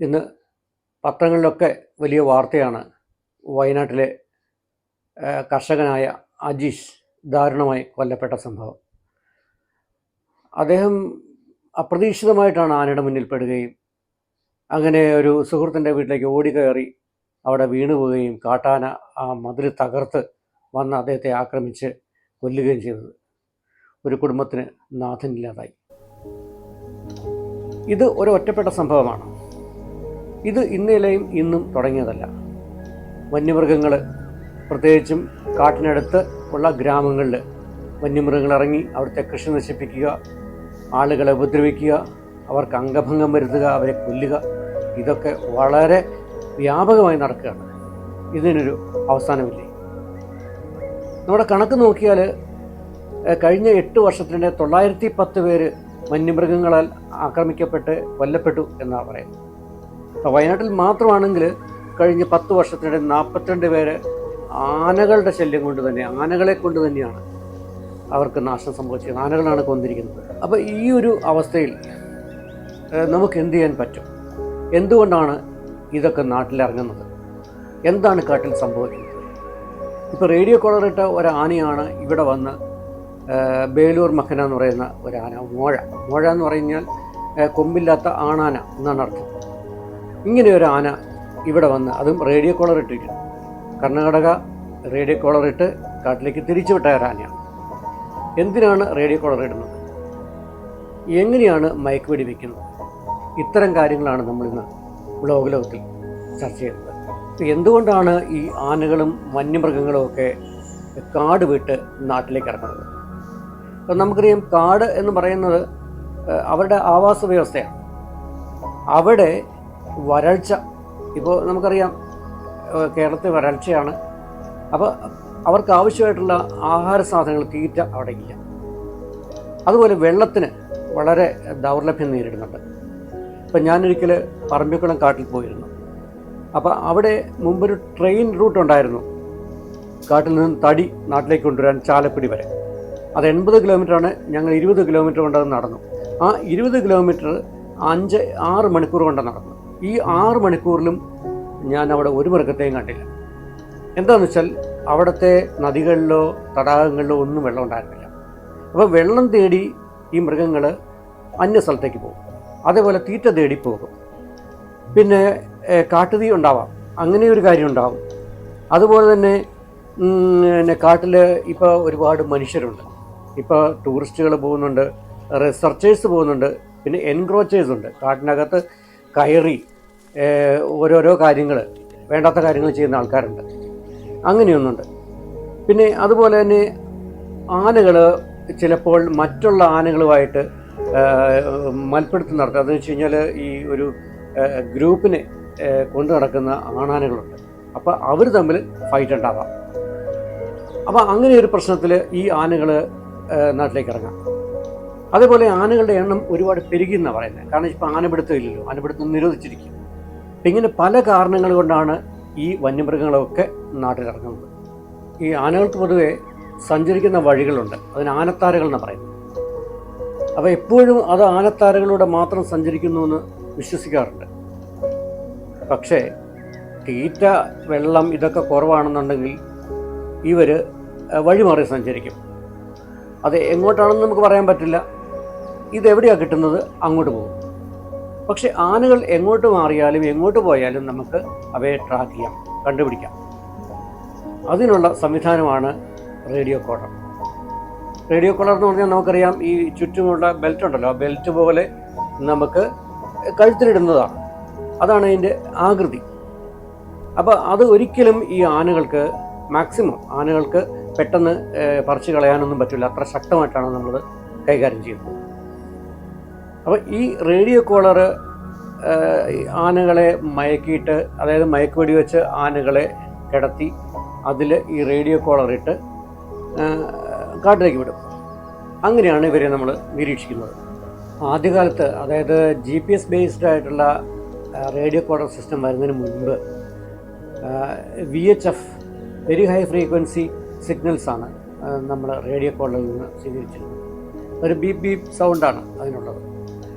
ഇന്ന് പത്രങ്ങളിലൊക്കെ വലിയ വാർത്തയാണ് വയനാട്ടിലെ കർഷകനായ അജീഷ് ദാരുണമായി കൊല്ലപ്പെട്ട സംഭവം. അദ്ദേഹം അപ്രതീക്ഷിതമായിട്ടാണ് ആനയുടെ മുന്നിൽ പെടുകയും അങ്ങനെ ഒരു സുഹൃത്തിൻ്റെ വീട്ടിലേക്ക് ഓടിക്കയറി അവിടെ വീണുപോവുകയും കാട്ടാന ആ മതിൽ തകർത്ത് വന്ന് അദ്ദേഹത്തെ ആക്രമിച്ച് കൊല്ലുകയും ചെയ്തത്. ഒരു കുടുംബത്തിന് നാഥനില്ലാതായി. ഇത് ഒരു ഒറ്റപ്പെട്ട സംഭവമാണ്. ഇത് ഇന്നലെയും ഇന്നും തുടങ്ങിയതല്ല. വന്യമൃഗങ്ങൾ, പ്രത്യേകിച്ചും കാട്ടിനടുത്ത് ഉള്ള ഗ്രാമങ്ങളിൽ വന്യമൃഗങ്ങൾ ഇറങ്ങി അവിടുത്തെ കൃഷി നശിപ്പിക്കുക, ആളുകളെ ഉപദ്രവിക്കുക, അവർക്ക് അംഗഭംഗം വരുത്തുക, അവരെ കൊല്ലുക, ഇതൊക്കെ വളരെ വ്യാപകമായി നടക്കുകയാണ്. ഇതിനൊരു അവസാനമില്ലേ? നമ്മുടെ കണക്ക് നോക്കിയാൽ കഴിഞ്ഞ 8 വർഷത്തിനിടെ 910 പേര് വന്യമൃഗങ്ങളാൽ ആക്രമിക്കപ്പെട്ട് കൊല്ലപ്പെട്ടു എന്നാണ് പറയുന്നത്. വയനാട്ടിൽ മാത്രമാണെങ്കിൽ കഴിഞ്ഞ 10 വർഷത്തിനിടെ 42 പേര് ആനകളുടെ ശല്യം കൊണ്ട് തന്നെ, ആനകളെ കൊണ്ട് തന്നെയാണ് അവർക്ക് നാശം സംഭവിച്ചത്. ആനകളാണ് കൊന്നിരിക്കുന്നത്. അപ്പോൾ ഈ ഒരു അവസ്ഥയിൽ നമുക്ക് എന്ത് ചെയ്യാൻ പറ്റും? എന്തുകൊണ്ടാണ് ഇതൊക്കെ നാട്ടിലിറങ്ങുന്നത്? എന്താണ് കാട്ടിൽ സംഭവിക്കുന്നത്? ഇപ്പോൾ റേഡിയോ കോളറിട്ട ഒരു ആനയാണ് ഇവിടെ വന്ന് ബേലൂർ മഖന എന്ന് പറയുന്ന ഒരു ആന, മോഴ എന്ന് പറഞ്ഞാൽ കൊമ്പില്ലാത്ത ആണാന എന്നാണ് അർത്ഥം. ഇങ്ങനെ ഒരു ആന ഇവിടെ വന്ന്, അതും റേഡിയോ കോളർ ഇട്ടിരിക്കുന്നു. കർണാടക റേഡിയോ കോളറിട്ട് കാട്ടിലേക്ക് തിരിച്ചു വിട്ട ഒരു ആനയാണ്. എന്തിനാണ് റേഡിയോ കോളർ ഇടുന്നത്? എങ്ങനെയാണ് മയക്കുവെടി വയ്ക്കുന്നത്? ഇത്തരം കാര്യങ്ങളാണ് നമ്മളിന്ന് വ്ലോഗ് ലോകത്തിൽ ചർച്ച ചെയ്യുന്നത്. എന്തുകൊണ്ടാണ് ഈ ആനകളും വന്യമൃഗങ്ങളും ഒക്കെ കാട് വിട്ട് നാട്ടിലേക്ക് ഇറങ്ങുന്നത്? അപ്പം നമുക്കറിയാം, കാട് എന്ന് പറയുന്നത് അവരുടെ ആവാസ വ്യവസ്ഥയാണ്. അവിടെ വരൾച്ച, ഇപ്പോൾ നമുക്കറിയാം കേരളത്തിൽ വരൾച്ചയാണ്. അപ്പോൾ അവർക്ക് ആവശ്യമായിട്ടുള്ള ആഹാര സാധനങ്ങൾ, തീറ്റ അവിടെ ഇല്ല. അതുപോലെ വെള്ളത്തിന് വളരെ ദൗർലഭ്യം നേരിടുന്നുണ്ട്. ഇപ്പം ഞാനൊരിക്കൽ പറമ്പിക്കുളം കാട്ടിൽ പോയിരുന്നു. അപ്പോൾ അവിടെ മുമ്പൊരു ട്രെയിൻ റൂട്ട് ഉണ്ടായിരുന്നു, കാട്ടിൽ നിന്ന് തടി നാട്ടിലേക്ക് കൊണ്ടുവരാൻ ചാലക്കുടി വരെ. അത് 80 കിലോമീറ്ററാണ്. ഞങ്ങൾ 20 കിലോമീറ്റർ കൊണ്ടത് നടന്നു. ആ 20 കിലോമീറ്റർ 5-6 മണിക്കൂർ കൊണ്ട് നടന്നു. ഈ 6 മണിക്കൂറിലും ഞാൻ അവിടെ ഒരു മൃഗത്തെയും കണ്ടില്ല. എന്താണെന്ന് വെച്ചാൽ അവിടുത്തെ നദികളിലോ തടാകങ്ങളിലോ ഒന്നും വെള്ളം ഉണ്ടായിരുന്നില്ല. അപ്പോൾ വെള്ളം തേടി ഈ മൃഗങ്ങൾ അന്യ സ്ഥലത്തേക്ക് പോകും. അതേപോലെ തീറ്റ തേടി പോകും. പിന്നെ കാട്ടുതീ ഉണ്ടാവാം, അങ്ങനെ ഒരു കാര്യം ഉണ്ടാവും. അതുപോലെ തന്നെ കാട്ടിൽ ഇപ്പോൾ ഒരുപാട് മനുഷ്യരുണ്ട്. ഇപ്പോൾ ടൂറിസ്റ്റുകൾ പോകുന്നുണ്ട്, റിസർച്ചേഴ്സ് പോകുന്നുണ്ട്, പിന്നെ എൻക്രോച്ചേഴ്സ് ഉണ്ട്. കാട്ടിനകത്ത് കയറി ഓരോരോ കാര്യങ്ങൾ, വേണ്ടാത്ത കാര്യങ്ങൾ ചെയ്യുന്ന ആൾക്കാരുണ്ട്. അങ്ങനെയൊന്നുണ്ട്. പിന്നെ അതുപോലെ തന്നെ ആനകൾ ചിലപ്പോൾ മറ്റുള്ള ആനകളുമായിട്ട് മൽപ്പിടുത്തം നടത്തുക. അതെന്ന് വെച്ച് കഴിഞ്ഞാൽ ഈ ഒരു ഗ്രൂപ്പിനെ കൊണ്ടു നടക്കുന്ന ആണാനകളുണ്ട്. അപ്പോൾ അവർ തമ്മിൽ ഫൈറ്റ് ഉണ്ടാവാം. അപ്പോൾ അങ്ങനെ ഒരു പ്രശ്നത്തിൽ ഈ ആനകൾ നാട്ടിലേക്ക് ഇറങ്ങാം. അതേപോലെ ആനകളുടെ എണ്ണം ഒരുപാട് പെരുകിയെന്നാണ് പറയുന്നത്. കാരണം ഇപ്പോൾ ആനപിടുത്തം ഇല്ലല്ലോ, ആനപിടുത്തം നിരോധിച്ചിരിക്കും. അപ്പം ഇങ്ങനെ പല കാരണങ്ങൾ കൊണ്ടാണ് ഈ വന്യമൃഗങ്ങളൊക്കെ നാട്ടിലിറങ്ങുന്നത്. ഈ ആനകൾക്ക് പൊതുവെ സഞ്ചരിക്കുന്ന വഴികളുണ്ട്, അതിന് ആനത്താരകൾ എന്നാണ് പറയുന്നത്. അപ്പോൾ എപ്പോഴും അത് ആനത്താരകളിലൂടെ മാത്രം സഞ്ചരിക്കുന്നു എന്ന് വിശ്വസിക്കാറുണ്ട്. പക്ഷേ തീറ്റ, വെള്ളം ഇതൊക്കെ കുറവാണെന്നുണ്ടെങ്കിൽ ഇവർ വഴിമാറി സഞ്ചരിക്കും. അത് എങ്ങോട്ടാണെന്ന് നമുക്ക് പറയാൻ പറ്റില്ല. ഇതെവിടെയാണ് കിട്ടുന്നത്, അങ്ങോട്ട് പോകും. പക്ഷെ ആനകൾ എങ്ങോട്ട് മാറിയാലും എങ്ങോട്ട് പോയാലും നമുക്ക് അവയെ ട്രാക്ക് ചെയ്യാം, കണ്ടുപിടിക്കാം. അതിനുള്ള സംവിധാനമാണ് റേഡിയോ കോളർ. റേഡിയോ കോളർ എന്ന് പറഞ്ഞാൽ നമുക്കറിയാം, ഈ ചുറ്റുമുള്ള ബെൽറ്റ് ഉണ്ടല്ലോ, ആ ബെൽറ്റ് പോലെ നമുക്ക് കഴുത്തിലിടുന്നതാണ്. അതാണ് അതിൻ്റെ ആകൃതി. അപ്പോൾ അത് ഒരിക്കലും ഈ ആനകൾക്ക്, മാക്സിമം ആനകൾക്ക് പെട്ടെന്ന് പറിച്ചു കളയാനൊന്നും പറ്റില്ല. അത്ര ശക്തമായിട്ടാണ് നമ്മളത് കൈകാര്യം ചെയ്യുന്നത്. അപ്പോൾ ഈ റേഡിയോ കോളർ ആനകളെ മയക്കിയിട്ട്, അതായത് മയക്കുവെടി വെച്ച് ആനകളെ കിടത്തി അതിൽ ഈ റേഡിയോ കോളർ ഇട്ട് കാട്ടിലേക്ക് വിടും. അങ്ങനെയാണ് ഇവരെ നമ്മൾ നിരീക്ഷിക്കുന്നത്. ആദ്യകാലത്ത്, അതായത് GPS ബേസ്ഡ് ആയിട്ടുള്ള റേഡിയോ കോളർ സിസ്റ്റം വരുന്നതിന് മുൻപ് VHF, വെരി ഹൈ ഫ്രീക്വൻസി സിഗ്നൽസാണ് നമ്മൾ റേഡിയോ കോളറിൽ നിന്ന് സ്വീകരിച്ചിരുന്നത്. ഒരു ബീപ്പ് ബീപ്പ് സൗണ്ടാണ് അതിനുള്ളത്.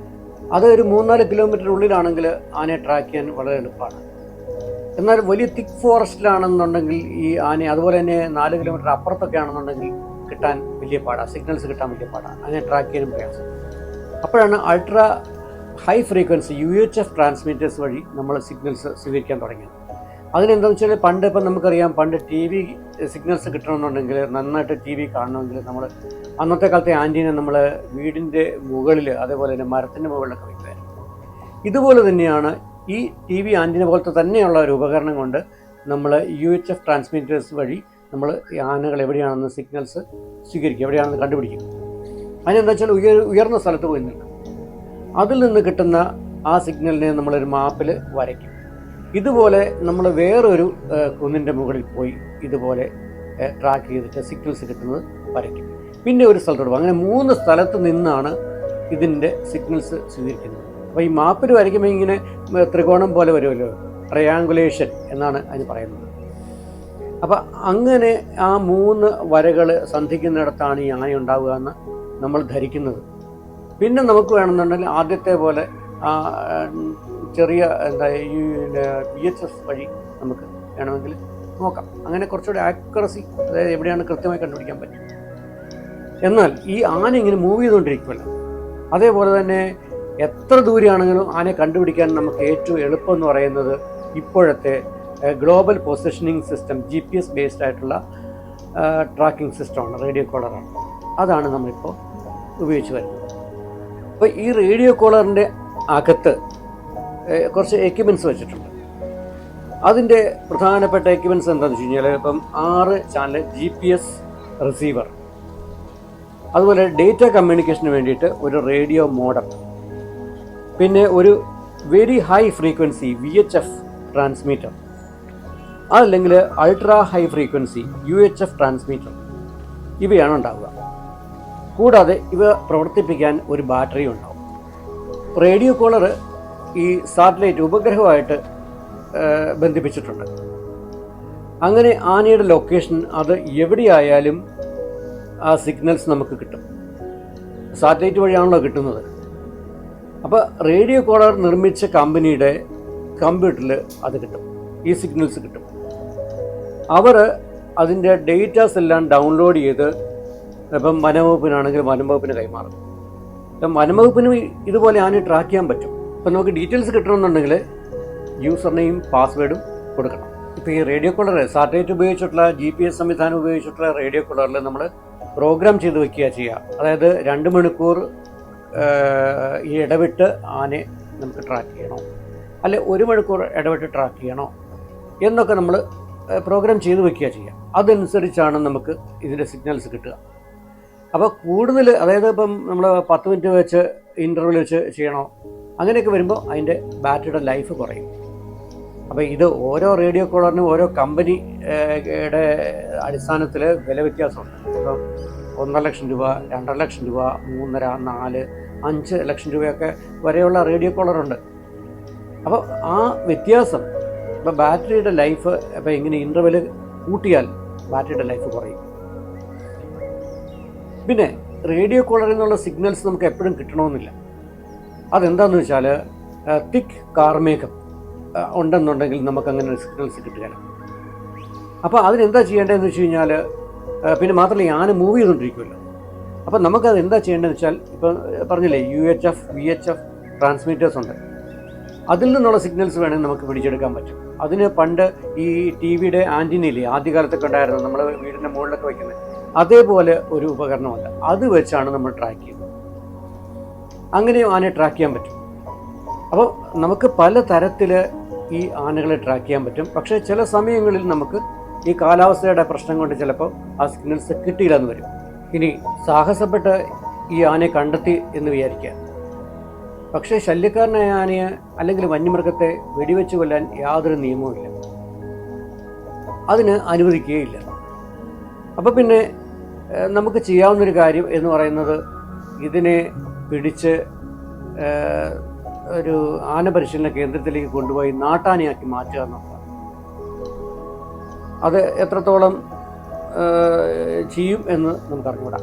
അത് ഒരു 3-4 കിലോമീറ്റർ ഉള്ളിലാണെങ്കിൽ ആനയെ ട്രാക്ക് ചെയ്യാൻ വളരെ എളുപ്പമാണ്. എന്നാൽ വലിയ തിക്ക് ഫോറസ്റ്റിലാണെന്നുണ്ടെങ്കിൽ ഈ ആനയെ, അതുപോലെ തന്നെ 4 കിലോമീറ്റർ അപ്പുറത്തൊക്കെ ആണെന്നുണ്ടെങ്കിൽ കിട്ടാൻ വലിയ പാടാണ്, സിഗ്നൽസ് കിട്ടാൻ വലിയ പാടാണ്, അതിനെ ട്രാക്ക് ചെയ്യാനും പ്രയാസം. അപ്പോഴാണ് ultra high frequency UHF transmitters വഴി നമ്മൾ സിഗ്നൽസ് സ്വീകരിക്കാൻ തുടങ്ങിയത്. അതിനെന്താണെന്ന് വെച്ചാൽ പണ്ട് ഇപ്പം നമുക്കറിയാം, പണ്ട് TV സിഗ്നൽസ് കിട്ടണമെന്നുണ്ടെങ്കിൽ, നന്നായിട്ട് TV കാണണമെങ്കിൽ നമ്മൾ അന്നത്തെ കാലത്തെ ആൻറ്റീന നമ്മൾ വീടിൻ്റെ മുകളിൽ, അതേപോലെ തന്നെ മരത്തിൻ്റെ മുകളിലൊക്കെ വയ്ക്കുമായിരുന്നു. ഇതുപോലെ തന്നെയാണ് ഈ TV ആൻറ്റീന പോലത്തെ തന്നെയുള്ള ഒരു ഉപകരണം കൊണ്ട് നമ്മൾ UHF ട്രാൻസ്മിറ്റേഴ്സ് വഴി നമ്മൾ ഈ ആനകൾ എവിടെയാണെന്ന് സിഗ്നൽസ് സ്വീകരിക്കും, എവിടെയാണെന്ന് കണ്ടുപിടിക്കും. അതിനെന്താ വെച്ചാൽ ഉയർന്ന സ്ഥലത്ത് പോയി നിൽക്കും. അതിൽ നിന്ന് കിട്ടുന്ന ആ സിഗ്നലിനെ നമ്മളൊരു മാപ്പിൽ വരയ്ക്കും. ഇതുപോലെ നമ്മൾ വേറൊരു കുന്നിൻ്റെ മുകളിൽ പോയി ഇതുപോലെ ട്രാക്ക് ചെയ്തിട്ട് സിഗ്നൽസ് കിട്ടുന്നത് വരയ്ക്കും. പിന്നെ ഒരു സ്ഥലത്തോട്ട് പോകും. അങ്ങനെ 3 സ്ഥലത്ത് നിന്നാണ് ഇതിൻ്റെ സിഗ്നൽസ് സ്വീകരിക്കുന്നത്. അപ്പോൾ ഈ മാപ്പിൽ വരയ്ക്കുമ്പോൾ ഇങ്ങനെ ത്രികോണം പോലെ വരുമല്ലോ, ട്രയാങ്കുലേഷൻ എന്നാണ് അതിന് പറയുന്നത്. അപ്പോൾ അങ്ങനെ ആ 3 വരകൾ സന്ധിക്കുന്നിടത്താണ് ഈ ആന ഉണ്ടാവുക എന്ന് നമ്മൾ ധരിക്കുന്നത്. പിന്നെ നമുക്ക് വേണമെന്നുണ്ടെങ്കിൽ ആദ്യത്തെ പോലെ ചെറിയ VHF വഴി നമുക്ക് വേണമെങ്കിൽ നോക്കാം. അങ്ങനെ കുറച്ചുകൂടി ആക്യുറസി, അതായത് എവിടെയാണ് കൃത്യമായി കണ്ടുപിടിക്കാൻ പറ്റും. എന്നാൽ ഈ ആന ഇങ്ങനെ മൂവ് ചെയ്തുകൊണ്ടിരിക്കുമല്ലോ, അതേപോലെ തന്നെ എത്ര ദൂരെയാണെങ്കിലും ആനയെ കണ്ടുപിടിക്കാൻ നമുക്ക് ഏറ്റവും എളുപ്പം എന്ന് പറയുന്നത് ഇപ്പോഴത്തെ global positioning system, GPS based ആയിട്ടുള്ള ട്രാക്കിംഗ് സിസ്റ്റമാണ്, റേഡിയോ കോളറാണ്. അതാണ് നമ്മളിപ്പോൾ ഉപയോഗിച്ച് വരുന്നത്. അപ്പോൾ ഈ റേഡിയോ കോളറിൻ്റെ അകത്ത് കുറച്ച് എക്യുപ്മെൻറ്റ്സ് വെച്ചിട്ടുണ്ട്. അതിൻ്റെ പ്രധാനപ്പെട്ട എക്യുപ്മെൻറ്റ്സ് എന്താണെന്ന് വെച്ച് കഴിഞ്ഞാൽ, ഇപ്പം 6 ചാനൽ GPS റിസീവർ, അതുപോലെ ഡേറ്റ കമ്മ്യൂണിക്കേഷന് വേണ്ടിയിട്ട് ഒരു റേഡിയോ മോഡം, പിന്നെ ഒരു very high frequency VHF transmitter, അതല്ലെങ്കിൽ ultra high frequency UHF transmitter, ഇവയാണ് ഉണ്ടാവുക. കൂടാതെ ഇവ പ്രവർത്തിപ്പിക്കാൻ ഒരു ബാറ്ററി ഉണ്ടാവും. റേഡിയോ കോളർ ഈ സാറ്റലൈറ്റ് ഉപഗ്രഹമായിട്ട് ബന്ധിപ്പിച്ചിട്ടുണ്ട്. അങ്ങനെ ആനയുടെ ലൊക്കേഷൻ അത് എവിടെയായാലും ആ സിഗ്നൽസ് നമുക്ക് കിട്ടും. സാറ്റലൈറ്റ് വഴിയാണല്ലോ കിട്ടുന്നത്. അപ്പോൾ റേഡിയോ കോളർ നിർമ്മിച്ച കമ്പനിയുടെ കമ്പ്യൂട്ടറിൽ അത് കിട്ടും, ഈ സിഗ്നൽസ് കിട്ടും. അവർ അതിൻ്റെ ഡേറ്റാസ് എല്ലാം ഡൗൺലോഡ് ചെയ്ത് ഇപ്പം വനംവകുപ്പിനാണെങ്കിൽ വനംവകുപ്പിന് കൈമാറും. ഇപ്പം വനംവകുപ്പിനും ഇതുപോലെ ആനയെ ട്രാക്ക് ചെയ്യാൻ പറ്റും. ഇപ്പം നമുക്ക് ഡീറ്റെയിൽസ് കിട്ടണമെന്നുണ്ടെങ്കിൽ യൂസർ നെയിം പാസ്വേഡും കൊടുക്കണം. ഇപ്പോൾ ഈ റേഡിയോ കോളർ സാറ്റലൈറ്റ് ഉപയോഗിച്ചിട്ടുള്ള GPS സംവിധാനം ഉപയോഗിച്ചിട്ടുള്ള റേഡിയോ കോളറിൽ നമ്മൾ പ്രോഗ്രാം ചെയ്ത് വയ്ക്കുക ചെയ്യുക. അതായത് 2 മണിക്കൂർ ഈ ഇടവിട്ട് ആനയെ നമുക്ക് ട്രാക്ക് ചെയ്യണോ, അല്ലെ 1 മണിക്കൂർ ഇടവിട്ട് ട്രാക്ക് ചെയ്യണോ എന്നൊക്കെ നമ്മൾ പ്രോഗ്രാം ചെയ്ത് വയ്ക്കുക ചെയ്യുക. അതനുസരിച്ചാണ് നമുക്ക് ഇതിൻ്റെ സിഗ്നൽസ് കിട്ടുക. അപ്പോൾ കൂടുതൽ, അതായത് ഇപ്പം നമ്മൾ 10 മിനിറ്റ് വെച്ച് ഇൻ്റർവെൽ വെച്ച് ചെയ്യണോ, അങ്ങനെയൊക്കെ വരുമ്പോൾ അതിൻ്റെ ബാറ്ററിയുടെ ലൈഫ് കുറയും. അപ്പോൾ ഇത് ഓരോ റേഡിയോ കോളറിനും ഓരോ കമ്പനിയുടെ അടിസ്ഥാനത്തിൽ വില വ്യത്യാസമുണ്ട്. ഇപ്പം 1.5 ലക്ഷം രൂപ, 2.5 ലക്ഷം രൂപ, 3.5, 4, 5 ലക്ഷം രൂപയൊക്കെ വരെയുള്ള റേഡിയോ കോളറുണ്ട്. അപ്പോൾ ആ വ്യത്യാസം, ഇപ്പോൾ ബാറ്ററിയുടെ ലൈഫ്, ഇപ്പോൾ ഇങ്ങനെ ഇൻ്റർവെൽ കൂട്ടിയാൽ ബാറ്ററിയുടെ ലൈഫ് കുറയും. പിന്നെ റേഡിയോ കോളറിൽ നിന്നുള്ള സിഗ്നൽസ് നമുക്ക് എപ്പോഴും കിട്ടണമെന്നില്ല. അതെന്താണെന്ന് വെച്ചാൽ തിക്ക് കാർമേഘം ഉണ്ടെന്നുണ്ടെങ്കിൽ നമുക്കങ്ങനെ സിഗ്നൽസ് കിട്ടുകയില്ല. അപ്പോൾ അതിനെന്താ ചെയ്യേണ്ടതെന്ന് വെച്ച് കഴിഞ്ഞാൽ, പിന്നെ മാത്രമല്ല ഈ ആന മൂവ് ചെയ്തുകൊണ്ടിരിക്കുമല്ലോ. അപ്പോൾ നമുക്കത് എന്താ ചെയ്യേണ്ടതെന്ന് വെച്ചാൽ, ഇപ്പം പറഞ്ഞില്ലേ UHF VHF ട്രാൻസ്മിറ്റേഴ്സ് ഉണ്ട്, അതിൽ നിന്നുള്ള സിഗ്നൽസ് വേണമെങ്കിൽ നമുക്ക് പിടിച്ചെടുക്കാൻ പറ്റും. അതിന് പണ്ട് ഈ TVയുടെ ആൻറ്റിനയില്ലേ ആദ്യകാലത്തൊക്കെ ഉണ്ടായിരുന്നു, നമ്മൾ വീടിൻ്റെ മുകളിലൊക്കെ വയ്ക്കുന്നത്, അതേപോലെ ഒരു ഉപകരണമല്ല, അത് വെച്ചാണ് നമ്മൾ ട്രാക്ക് ചെയ്യുന്നത്. അങ്ങനെയും ആനയെ ട്രാക്ക് ചെയ്യാൻ പറ്റും. അപ്പോൾ നമുക്ക് പല തരത്തിൽ ഈ ആനകളെ ട്രാക്ക് ചെയ്യാൻ പറ്റും. പക്ഷേ ചില സമയങ്ങളിൽ നമുക്ക് ഈ കാലാവസ്ഥയുടെ പ്രശ്നം കൊണ്ട് ചിലപ്പോൾ ആ സിഗ്നൽസ് കിട്ടിയില്ല എന്ന് വരും. ഇനി സാഹസപ്പെട്ട് ഈ ആനയെ കണ്ടെത്തി എന്ന് വിചാരിക്കുക, പക്ഷേ ശല്യക്കാരനായ ആനയെ അല്ലെങ്കിൽ വന്യമൃഗത്തെ വെടിവെച്ച് കൊല്ലാൻ യാതൊരു നിയമവുമില്ല, അതിന് അനുവദിക്കുകയില്ല. അപ്പോൾ പിന്നെ നമുക്ക് ചെയ്യാവുന്നൊരു കാര്യം എന്ന് പറയുന്നത് ഇതിനെ പിടിച്ച് ഒരു ആന പരിശീലന കേന്ദ്രത്തിലേക്ക് കൊണ്ടുപോയി നാട്ടാനയാക്കി മാറ്റുക എന്നുള്ളതാണ്. അത് എത്രത്തോളം ചെയ്യും എന്ന് നമുക്ക് അറിഞ്ഞുകൂടാ.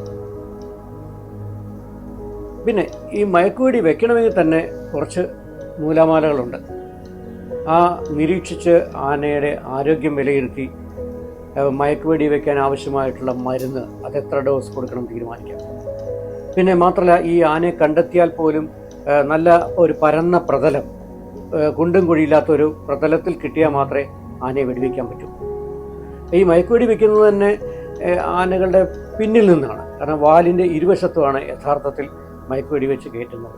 പിന്നെ ഈ മയക്കുവെടി വെക്കണമെങ്കിൽ തന്നെ കുറച്ച് നൂലാമാലകളുണ്ട്. ആ നിരീക്ഷിച്ച് ആനയുടെ ആരോഗ്യം വിലയിരുത്തി മയക്കുവെടി വെക്കാൻ ആവശ്യമായിട്ടുള്ള മരുന്ന് അതെത്ര ഡോസ് കൊടുക്കണം തീരുമാനിക്കാം. പിന്നെ മാത്രമല്ല, ഈ ആനയെ കണ്ടെത്തിയാൽ പോലും നല്ല ഒരു പരന്ന പ്രതലം, കുണ്ടും കുഴിയില്ലാത്തൊരു പ്രതലത്തിൽ കിട്ടിയാൽ മാത്രമേ ആനയെ വെടിവെക്കാൻ പറ്റൂ. ഈ മയക്കുവെടി വെക്കുന്നത് തന്നെ ആനകളുടെ പിന്നിൽ നിന്നാണ്. കാരണം വാലിൻ്റെ ഇരുവശത്തുമാണ് യഥാർത്ഥത്തിൽ മയക്കുവെടി വെച്ച് കയറ്റുന്നത്.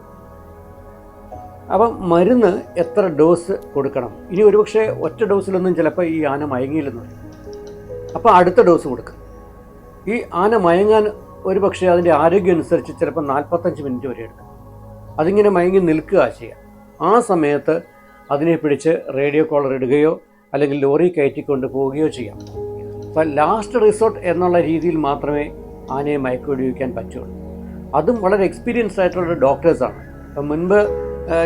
അപ്പം മരുന്ന് എത്ര ഡോസ് കൊടുക്കണം? ഇനി ഒരുപക്ഷെ ഒറ്റ ഡോസിലൊന്നും ചിലപ്പോൾ ഈ ആന മയങ്ങിയില്ലെന്ന് പറയും. അപ്പോൾ അടുത്ത ഡോസ് കൊടുക്കുക. ഈ ആന മയങ്ങാൻ ഒരുപക്ഷെ അതിൻ്റെ ആരോഗ്യം അനുസരിച്ച് ചിലപ്പോൾ 45 മിനിറ്റ് വരെ എടുക്കും. അതിങ്ങനെ മയങ്ങി നിൽക്കുക ചെയ്യുക. ആ സമയത്ത് അതിനെ പിടിച്ച് റേഡിയോ കോളർ ഇടുകയോ അല്ലെങ്കിൽ ലോറി കയറ്റിക്കൊണ്ട് പോവുകയോ ചെയ്യാം. അപ്പം ലാസ്റ്റ് റിസോർട്ട് എന്നുള്ള രീതിയിൽ മാത്രമേ ആനയെ മയക്കുവെടി വയ്ക്കാൻ പറ്റുള്ളൂ. അതും വളരെ എക്സ്പീരിയൻസ്ഡ് ആയിട്ടുള്ള ഡോക്ടേഴ്സാണ്. അപ്പം മുൻപ്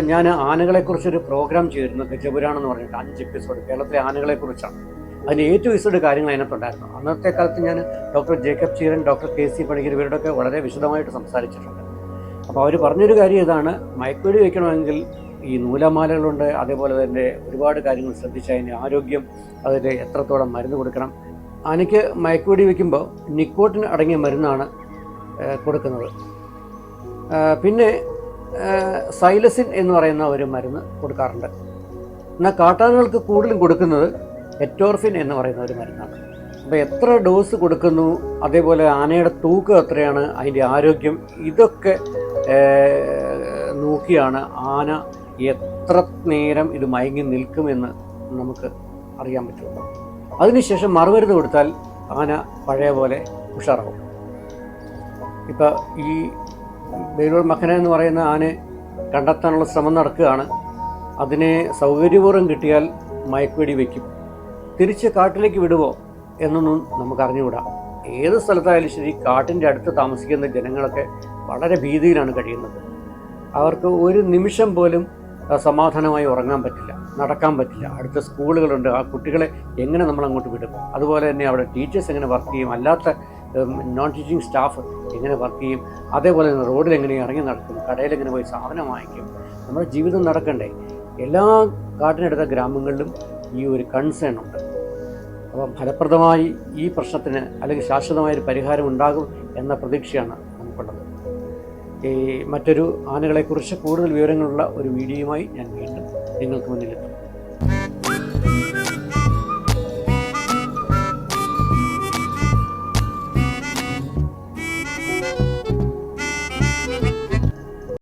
ഞാൻ ആനകളെക്കുറിച്ചൊരു പ്രോഗ്രാം ചെയ്തിരുന്നു, ഗജപുരാണം എന്ന് പറഞ്ഞിട്ട് 5 എപ്പിസോഡ് കേരളത്തിലെ ആനകളെക്കുറിച്ചാണ്. അതിൻ്റെ A-Z കാര്യങ്ങൾ അതിനകത്തുണ്ടായിരുന്നു. അന്നത്തെ കാലത്ത് ഞാൻ doctor Jacob Cheeran, doctor KC Panicker ഇവരുടെയൊക്കെ വളരെ വിശദമായിട്ട് സംസാരിച്ചിട്ടുണ്ട്. അപ്പോൾ അവർ പറഞ്ഞൊരു കാര്യം ഇതാണ്, മയക്കുവെടി വയ്ക്കണമെങ്കിൽ ഈ നൂലാമാലകളുണ്ട്, അതേപോലെ തന്നെ ഒരുപാട് കാര്യങ്ങൾ ശ്രദ്ധിച്ച് അതിൻ്റെ ആരോഗ്യം, അതിൽ എത്രത്തോളം മരുന്ന് കൊടുക്കണം. ആനയ്ക്ക് മയക്കുവെടി വയ്ക്കുമ്പോൾ നിക്കോട്ടിൻ അടങ്ങിയ മരുന്നാണ് കൊടുക്കുന്നത്. പിന്നെ സൈലസിൻ എന്ന് പറയുന്ന ഒരു മരുന്ന് കൊടുക്കാറുണ്ട്. എന്നാൽ കാട്ടാനകൾക്ക് കൂടുതലും കൊടുക്കുന്നത് എറ്റോർഫിൻ എന്ന് പറയുന്ന ഒരു മരുന്നാണ്. അപ്പോൾ എത്ര ഡോസ് കൊടുക്കുന്നു, അതേപോലെ ആനയുടെ തൂക്കം എത്രയാണ്, അതിൻ്റെ ആരോഗ്യം, ഇതൊക്കെ നോക്കിയാണ് ആന എത്ര നേരം ഇത് മയങ്ങി നിൽക്കുമെന്ന് നമുക്ക് അറിയാൻ പറ്റുള്ളൂ. അതിനുശേഷം മറുമരുന്ന് കൊടുത്താൽ ആന പഴയ പോലെ ഉഷാറാവും. ഇപ്പോൾ ഈ ബേലൂർ മഖന എന്ന് പറയുന്ന ആനയെ കണ്ടെത്താനുള്ള ശ്രമം നടക്കുകയാണ്. അതിനെ സൗകര്യപൂർവ്വം കിട്ടിയാൽ മയക്കുവെടി വയ്ക്കും. തിരിച്ച് കാട്ടിലേക്ക് വിടുമോ എന്നൊന്നും നമുക്ക് അറിഞ്ഞുകൂടാ. ഏത് സ്ഥലത്തായാലും ശരി, കാട്ടിൻ്റെ അടുത്ത് താമസിക്കുന്ന ജനങ്ങളൊക്കെ വളരെ ഭീതിയിലാണ് കഴിയുന്നത്. അവർക്ക് ഒരു നിമിഷം പോലും സമാധാനമായി ഉറങ്ങാൻ പറ്റില്ല, നടക്കാൻ പറ്റില്ല. അടുത്ത സ്കൂളുകളുണ്ട്, ആ കുട്ടികളെ എങ്ങനെ നമ്മൾ അങ്ങോട്ട് വിടും? അതുപോലെ തന്നെ അവിടെ ടീച്ചേഴ്സ് എങ്ങനെ വർക്ക് ചെയ്യും, അല്ലാത്ത നോൺ ടീച്ചിങ് സ്റ്റാഫ് എങ്ങനെ വർക്ക് ചെയ്യും? അതേപോലെ തന്നെ റോഡിൽ എങ്ങനെ ഇറങ്ങി നടക്കും, കടയിൽ എങ്ങനെ പോയി സാധനം വാങ്ങിക്കും? നമ്മുടെ ജീവിതം നടക്കണ്ടേ? എല്ലാ കാട്ടിനടുത്ത ഗ്രാമങ്ങളിലും ഈ ഒരു കൺസേൺ ഉണ്ട്. അപ്പം ഫലപ്രദമായി ഈ പ്രശ്നത്തിന് അല്ലെങ്കിൽ ശാശ്വതമായൊരു പരിഹാരം ഉണ്ടാകും എന്ന പ്രതീക്ഷയാണ് നമുക്കുള്ളത്. മറ്റൊരു ആനകളെക്കുറിച്ച് കൂടുതൽ വിവരങ്ങളുള്ള ഒരു വീഡിയോയുമായി ഞാൻ വീണ്ടും നിങ്ങൾക്ക് മുന്നിലെത്തും.